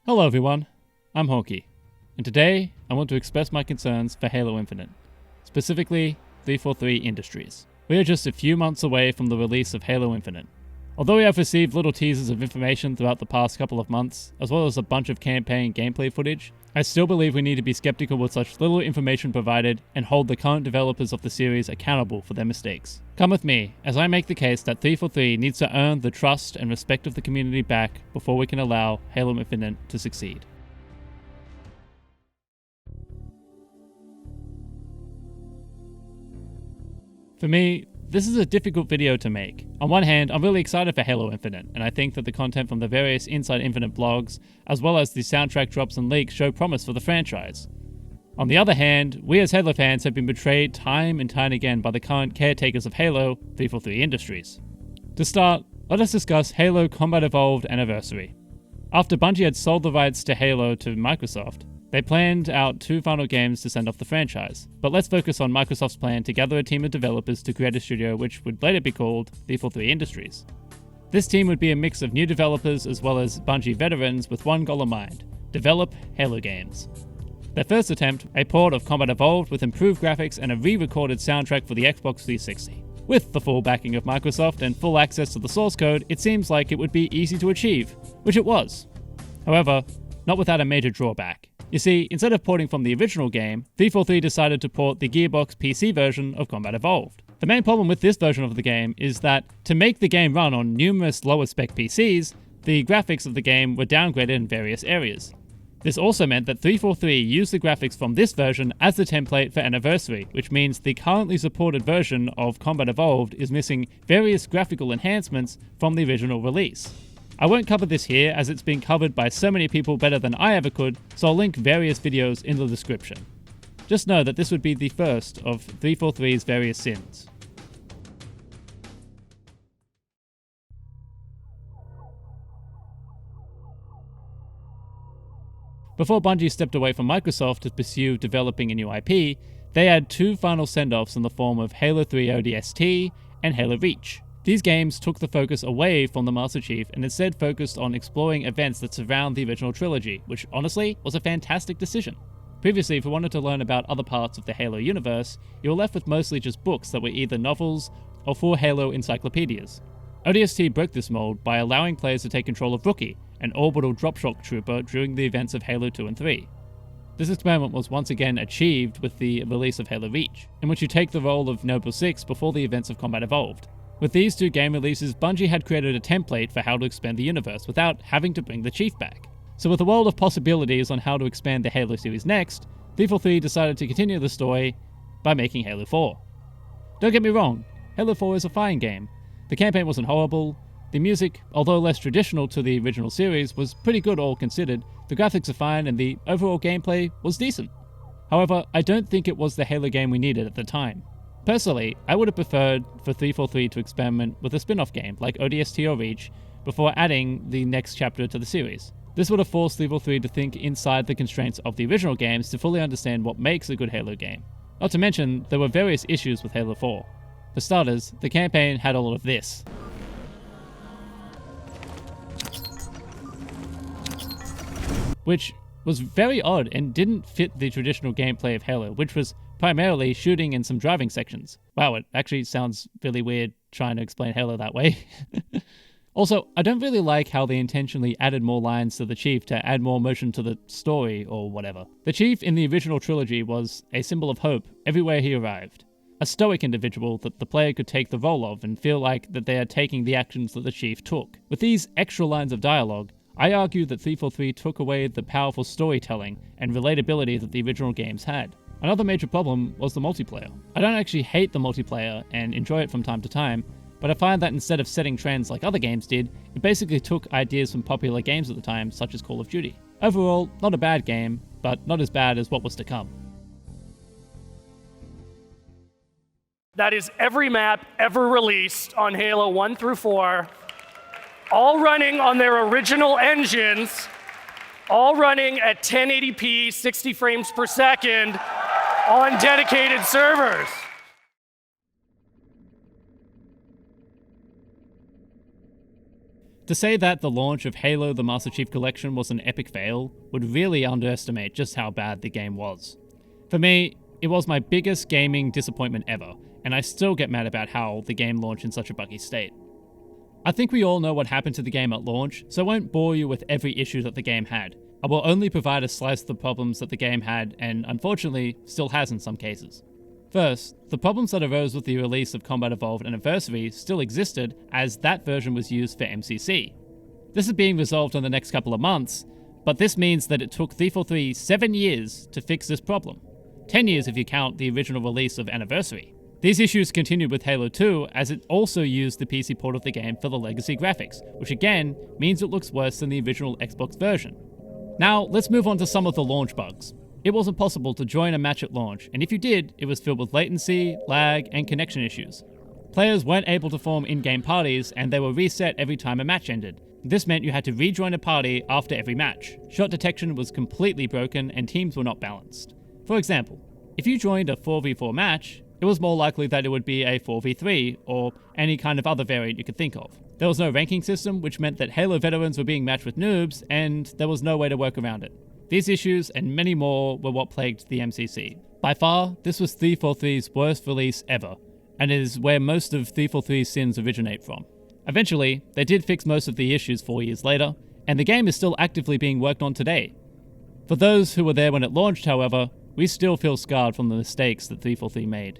Hello everyone, I'm Honky, and today I want to express my concerns for Halo Infinite, specifically 343 Industries. We are just a few months away from the release of Halo Infinite. Although we have received little teasers of information throughout the past couple of months, as well as a bunch of campaign gameplay footage, I still believe we need to be skeptical with such little information provided and hold the current developers of the series accountable for their mistakes. Come with me as I make the case that 343 needs to earn the trust and respect of the community back before we can allow Halo Infinite to succeed. For me, this is a difficult video to make. On one hand, I'm really excited for Halo Infinite, and I think that the content from the various Inside Infinite blogs, as well as the soundtrack drops and leaks, show promise for the franchise. On the other hand, we as Halo fans have been betrayed time and time again by the current caretakers of Halo, 343 Industries. To start, let us discuss Halo Combat Evolved Anniversary. After Bungie had sold the rights to Halo to Microsoft, they planned out 2 final games to send off the franchise, but let's focus on Microsoft's plan to gather a team of developers to create a studio which would later be called 343 Industries. This team would be a mix of new developers as well as Bungie veterans with one goal in mind: develop Halo games. Their first attempt, a port of Combat Evolved with improved graphics and a re-recorded soundtrack for the Xbox 360. With the full backing of Microsoft and full access to the source code, it seems like it would be easy to achieve, which it was. However, not without a major drawback. You see, instead of porting from the original game, 343 decided to port the Gearbox PC version of Combat Evolved. The main problem with this version of the game is that, to make the game run on numerous lower-spec PCs, the graphics of the game were downgraded in various areas. This also meant that 343 used the graphics from this version as the template for Anniversary, which means the currently supported version of Combat Evolved is missing various graphical enhancements from the original release. I won't cover this here as it's been covered by so many people better than I ever could, so I'll link various videos in the description. Just know that this would be the first of 343's various sins. Before Bungie stepped away from Microsoft to pursue developing a new IP, they had 2 final send-offs in the form of Halo 3 ODST and Halo Reach. These games took the focus away from the Master Chief and instead focused on exploring events that surround the original trilogy, which honestly was a fantastic decision. Previously, if we wanted to learn about other parts of the Halo universe, you were left with mostly just books that were either novels or full Halo encyclopedias. ODST broke this mold by allowing players to take control of Rookie, an orbital dropshot trooper during the events of Halo 2 and 3. This experiment was once again achieved with the release of Halo Reach, in which you take the role of Noble 6 before the events of Combat Evolved. With these 2 game releases, Bungie had created a template for how to expand the universe without having to bring the Chief back. So with a world of possibilities on how to expand the Halo series next, 343 decided to continue the story by making Halo 4. Don't get me wrong, Halo 4 is a fine game. The campaign wasn't horrible, the music, although less traditional to the original series, was pretty good all considered, the graphics are fine, and the overall gameplay was decent. However, I don't think it was the Halo game we needed at the time. Personally, I would have preferred for 343 to experiment with a spin-off game like ODST or Reach before adding the next chapter to the series. This would have forced 343 to think inside the constraints of the original games to fully understand what makes a good Halo game. Not to mention, there were various issues with Halo 4. For starters, the campaign had all of this. Which was very odd and didn't fit the traditional gameplay of Halo, which was primarily shooting and some driving sections. Wow, it actually sounds really weird trying to explain Halo that way. Also, I don't really like how they intentionally added more lines to the Chief to add more motion to the story or whatever. The Chief in the original trilogy was a symbol of hope everywhere he arrived. A stoic individual that the player could take the role of and feel like that they are taking the actions that the Chief took. With these extra lines of dialogue, I argue that 343 took away the powerful storytelling and relatability that the original games had. Another major problem was the multiplayer. I don't actually hate the multiplayer and enjoy it from time to time, but I find that instead of setting trends like other games did, it basically took ideas from popular games at the time, such as Call of Duty. Overall, not a bad game, but not as bad as what was to come. That is every map ever released on Halo 1 through 4, all running on their original engines, all running at 1080p, 60 frames per second, on dedicated servers. To say that the launch of Halo the Master Chief Collection was an epic fail would really underestimate just how bad the game was. For me, it was my biggest gaming disappointment ever, and I still get mad about how the game launched in such a buggy state. I think we all know what happened to the game at launch, so I won't bore you with every issue that the game had. I will only provide a slice of the problems that the game had, and unfortunately, still has in some cases. First, the problems that arose with the release of Combat Evolved Anniversary still existed, as that version was used for MCC. This is being resolved in the next couple of months, but this means that it took Thief 3 7 years to fix this problem. 10 years if you count the original release of Anniversary. These issues continued with Halo 2, as it also used the PC port of the game for the legacy graphics, which again means it looks worse than the original Xbox version. Now, let's move on to some of the launch bugs. It wasn't possible to join a match at launch, and if you did, it was filled with latency, lag, and connection issues. Players weren't able to form in-game parties, and they were reset every time a match ended. This meant you had to rejoin a party after every match. Shot detection was completely broken, and teams were not balanced. For example, if you joined a 4v4 match, it was more likely that it would be a 4v3, or any kind of other variant you could think of. There was no ranking system, which meant that Halo veterans were being matched with noobs, and there was no way to work around it. These issues, and many more, were what plagued the MCC. By far, this was Thief 3's worst release ever, and it is where most of Thief 3's sins originate from. Eventually, they did fix most of the issues 4 years later, and the game is still actively being worked on today. For those who were there when it launched, however, we still feel scarred from the mistakes that Thief 3 made.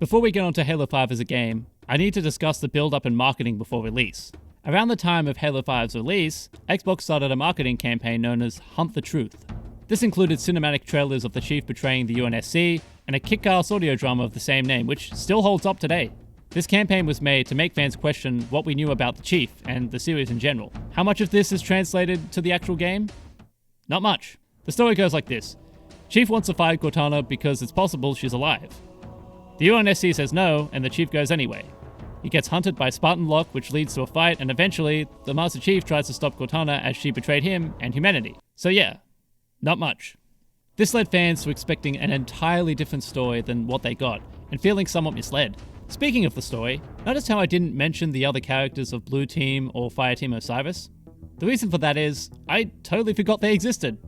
Before we get on to Halo 5 as a game, I need to discuss the build-up and marketing before release. Around the time of Halo 5's release, Xbox started a marketing campaign known as Hunt the Truth. This included cinematic trailers of the Chief betraying the UNSC, and a kick-ass audio drama of the same name, which still holds up today. This campaign was made to make fans question what we knew about the Chief, and the series in general. How much of this is translated to the actual game? Not much. The story goes like this. Chief wants to fight Cortana because it's possible she's alive. The UNSC says no, and the Chief goes anyway. He gets hunted by Spartan Locke, which leads to a fight, and eventually, the Master Chief tries to stop Cortana as she betrayed him and humanity. So yeah, not much. This led fans to expecting an entirely different story than what they got, and feeling somewhat misled. Speaking of the story, notice how I didn't mention the other characters of Blue Team or Fireteam Osiris? The reason for that is, I totally forgot they existed.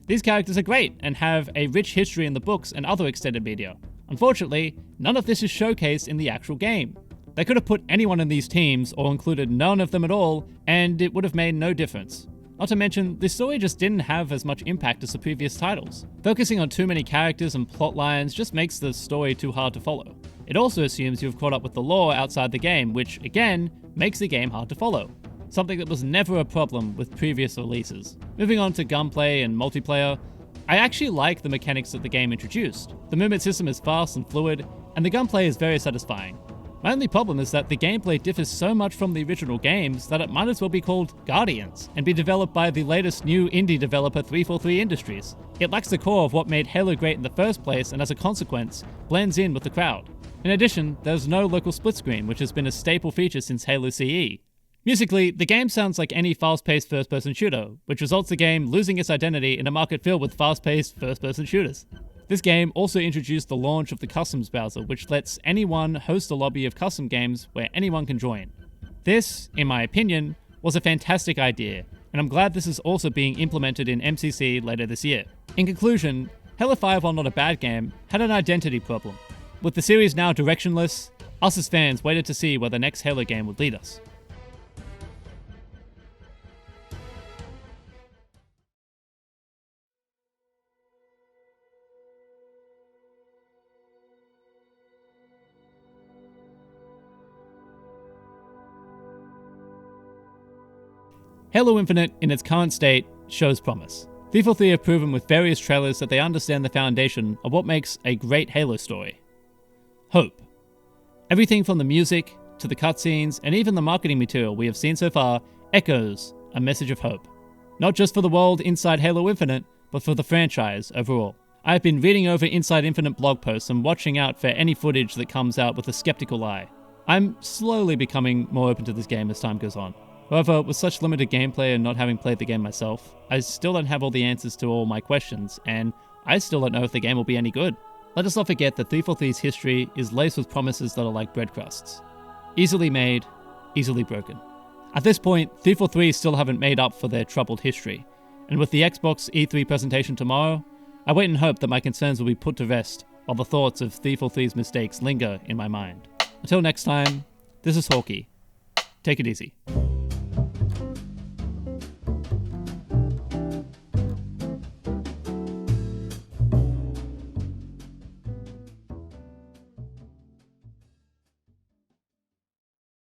These characters are great, and have a rich history in the books and other extended media. Unfortunately, none of this is showcased in the actual game. They could have put anyone in these teams, or included none of them at all, and it would have made no difference. Not to mention, this story just didn't have as much impact as the previous titles. Focusing on too many characters and plot lines just makes the story too hard to follow. It also assumes you've caught up with the lore outside the game, which, again, makes the game hard to follow. Something that was never a problem with previous releases. Moving on to gunplay and multiplayer, I actually like the mechanics that the game introduced. The movement system is fast and fluid, and the gunplay is very satisfying. My only problem is that the gameplay differs so much from the original games that it might as well be called Guardians, and be developed by the latest new indie developer 343 Industries. It lacks the core of what made Halo great in the first place, and as a consequence, blends in with the crowd. In addition, there's no local split screen, which has been a staple feature since Halo CE. Musically, the game sounds like any fast-paced first-person shooter, which results the game losing its identity in a market filled with fast-paced first-person shooters. This game also introduced the launch of the Customs browser, which lets anyone host a lobby of custom games where anyone can join. This, in my opinion, was a fantastic idea, and I'm glad this is also being implemented in MCC later this year. In conclusion, Halo 5, while not a bad game, had an identity problem. With the series now directionless, us as fans waited to see where the next Halo game would lead us. Halo Infinite, in its current state, shows promise. Thief 3 have proven with various trailers that they understand the foundation of what makes a great Halo story. Hope. Everything from the music, to the cutscenes, and even the marketing material we have seen so far echoes a message of hope. Not just for the world inside Halo Infinite, but for the franchise overall. I have been reading over Inside Infinite blog posts and watching out for any footage that comes out with a skeptical eye. I'm slowly becoming more open to this game as time goes on. However, with such limited gameplay and not having played the game myself, I still don't have all the answers to all my questions, and I still don't know if the game will be any good. Let us not forget that 343's history is laced with promises that are like bread crusts. Easily made, easily broken. At this point, 343 still haven't made up for their troubled history, and with the Xbox E3 presentation tomorrow, I wait and hope that my concerns will be put to rest while the thoughts of 343's mistakes linger in my mind. Until next time, this is Hawkeye. Take it easy.